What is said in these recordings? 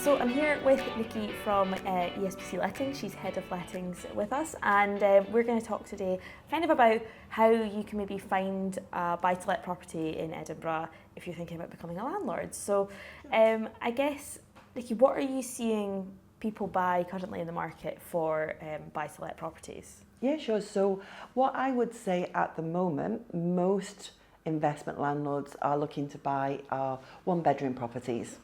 So I'm here with Nicky from ESPC Lettings. She's head of lettings with us, and we're going to talk today kind of about how you can maybe find a buy-to-let property in Edinburgh if you're thinking about becoming a landlord. So I guess, Nicky, what are you seeing people buy currently in the market for buy-to-let properties? Yeah, sure. So what I would say at the moment, most investment landlords are looking to buy are one-bedroom properties.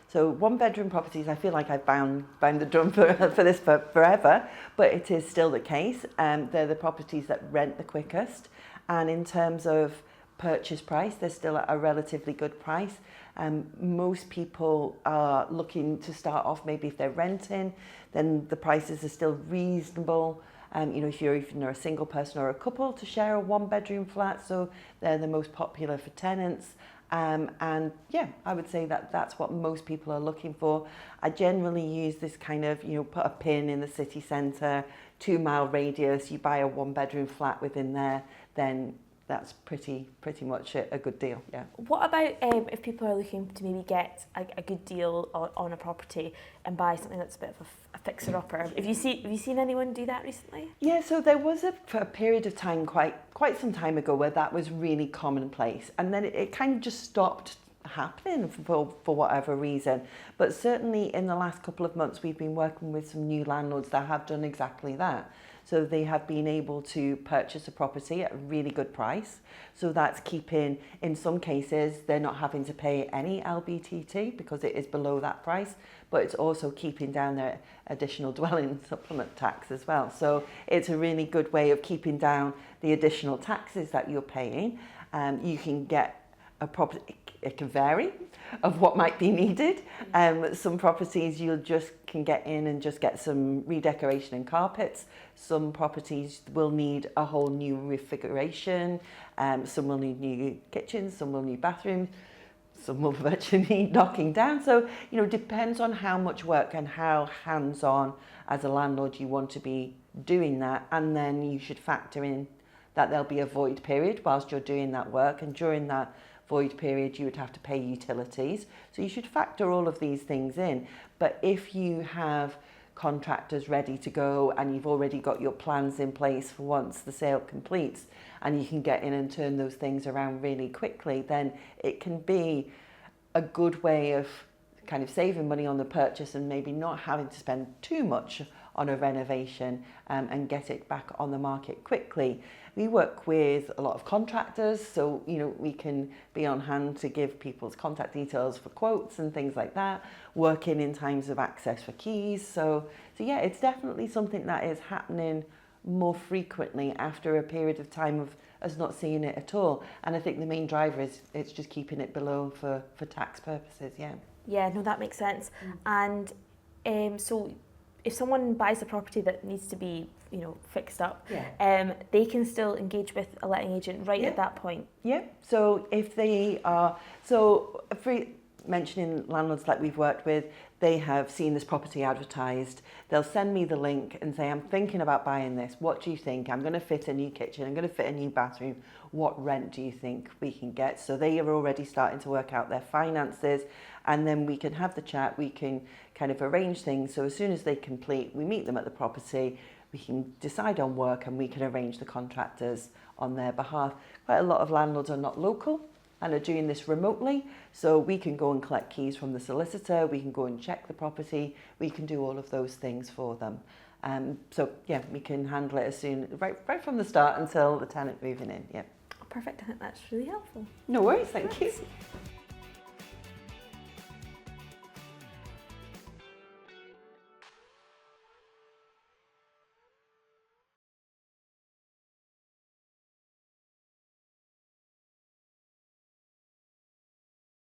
So one-bedroom properties, I feel like I've bound the drum for this for forever, but it is still the case. They're the properties that rent the quickest. And in terms of purchase price, they're still at a relatively good price. Most people are looking to start off, maybe if they're renting, then the prices are still reasonable. If you're a single person or a couple, to share a one-bedroom flat, so they're the most popular for tenants. And yeah, I would say that that's what most people are looking for. I generally use this kind of, put a pin in the city centre, 2-mile radius, you buy a one-bedroom flat within there, then that's pretty much a good deal, yeah. What about if people are looking to maybe get a good deal on a property and buy something that's a bit of a fixer-upper? Have you seen anyone do that recently? Yeah, so there was for a period of time, quite some time ago, where that was really commonplace, and then it kind of just stopped happening for whatever reason. But certainly in the last couple of months, we've been working with some new landlords that have done exactly that. So they have been able to purchase a property at a really good price. So that's keeping, in some cases, they're not having to pay any LBTT because it is below that price, but it's also keeping down their additional dwelling supplement tax as well. So it's a really good way of keeping down the additional taxes that you're paying. You can get a property, it can vary of what might be needed. Some properties you'll just can get in and just get some redecoration and carpets. Some properties will need a whole new refiguration. Some will need new kitchens, some will need bathrooms, some will virtually need knocking down. So, depends on how much work and how hands-on as a landlord you want to be doing that. And then you should factor in that there'll be a void period whilst you're doing that work, and during that void period you would have to pay utilities. So you should factor all of these things in. But if you have contractors ready to go and you've already got your plans in place for once the sale completes, and you can get in and turn those things around really quickly, then it can be a good way of kind of saving money on the purchase and maybe not having to spend too much on a renovation, and get it back on the market quickly. We work with a lot of contractors, so we can be on hand to give people's contact details for quotes and things like that, working in times of access for keys. So yeah, it's definitely something that is happening more frequently after a period of time of us not seeing it at all. And I think the main driver is it's just keeping it below for tax purposes, yeah. Yeah, no, that makes sense. And so if someone buys a property that needs to be, fixed up, they can still engage with a letting agent at that point. Yeah. So if they are, mentioning landlords that we've worked with, they have seen this property advertised. They'll send me the link and say, I'm thinking about buying this. What do you think? I'm going to fit a new kitchen. I'm going to fit a new bathroom. What rent do you think we can get? So they are already starting to work out their finances, and then we can have the chat. We can kind of arrange things. So as soon as they complete, we meet them at the property. We can decide on work, and we can arrange the contractors on their behalf. Quite a lot of landlords are not local and are doing this remotely, so we can go and collect keys from the solicitor, we can go and check the property, we can do all of those things for them. So yeah, we can handle it as soon, right from the start until the tenant moving in, yeah. Perfect, I think that's really helpful. No worries, thank you.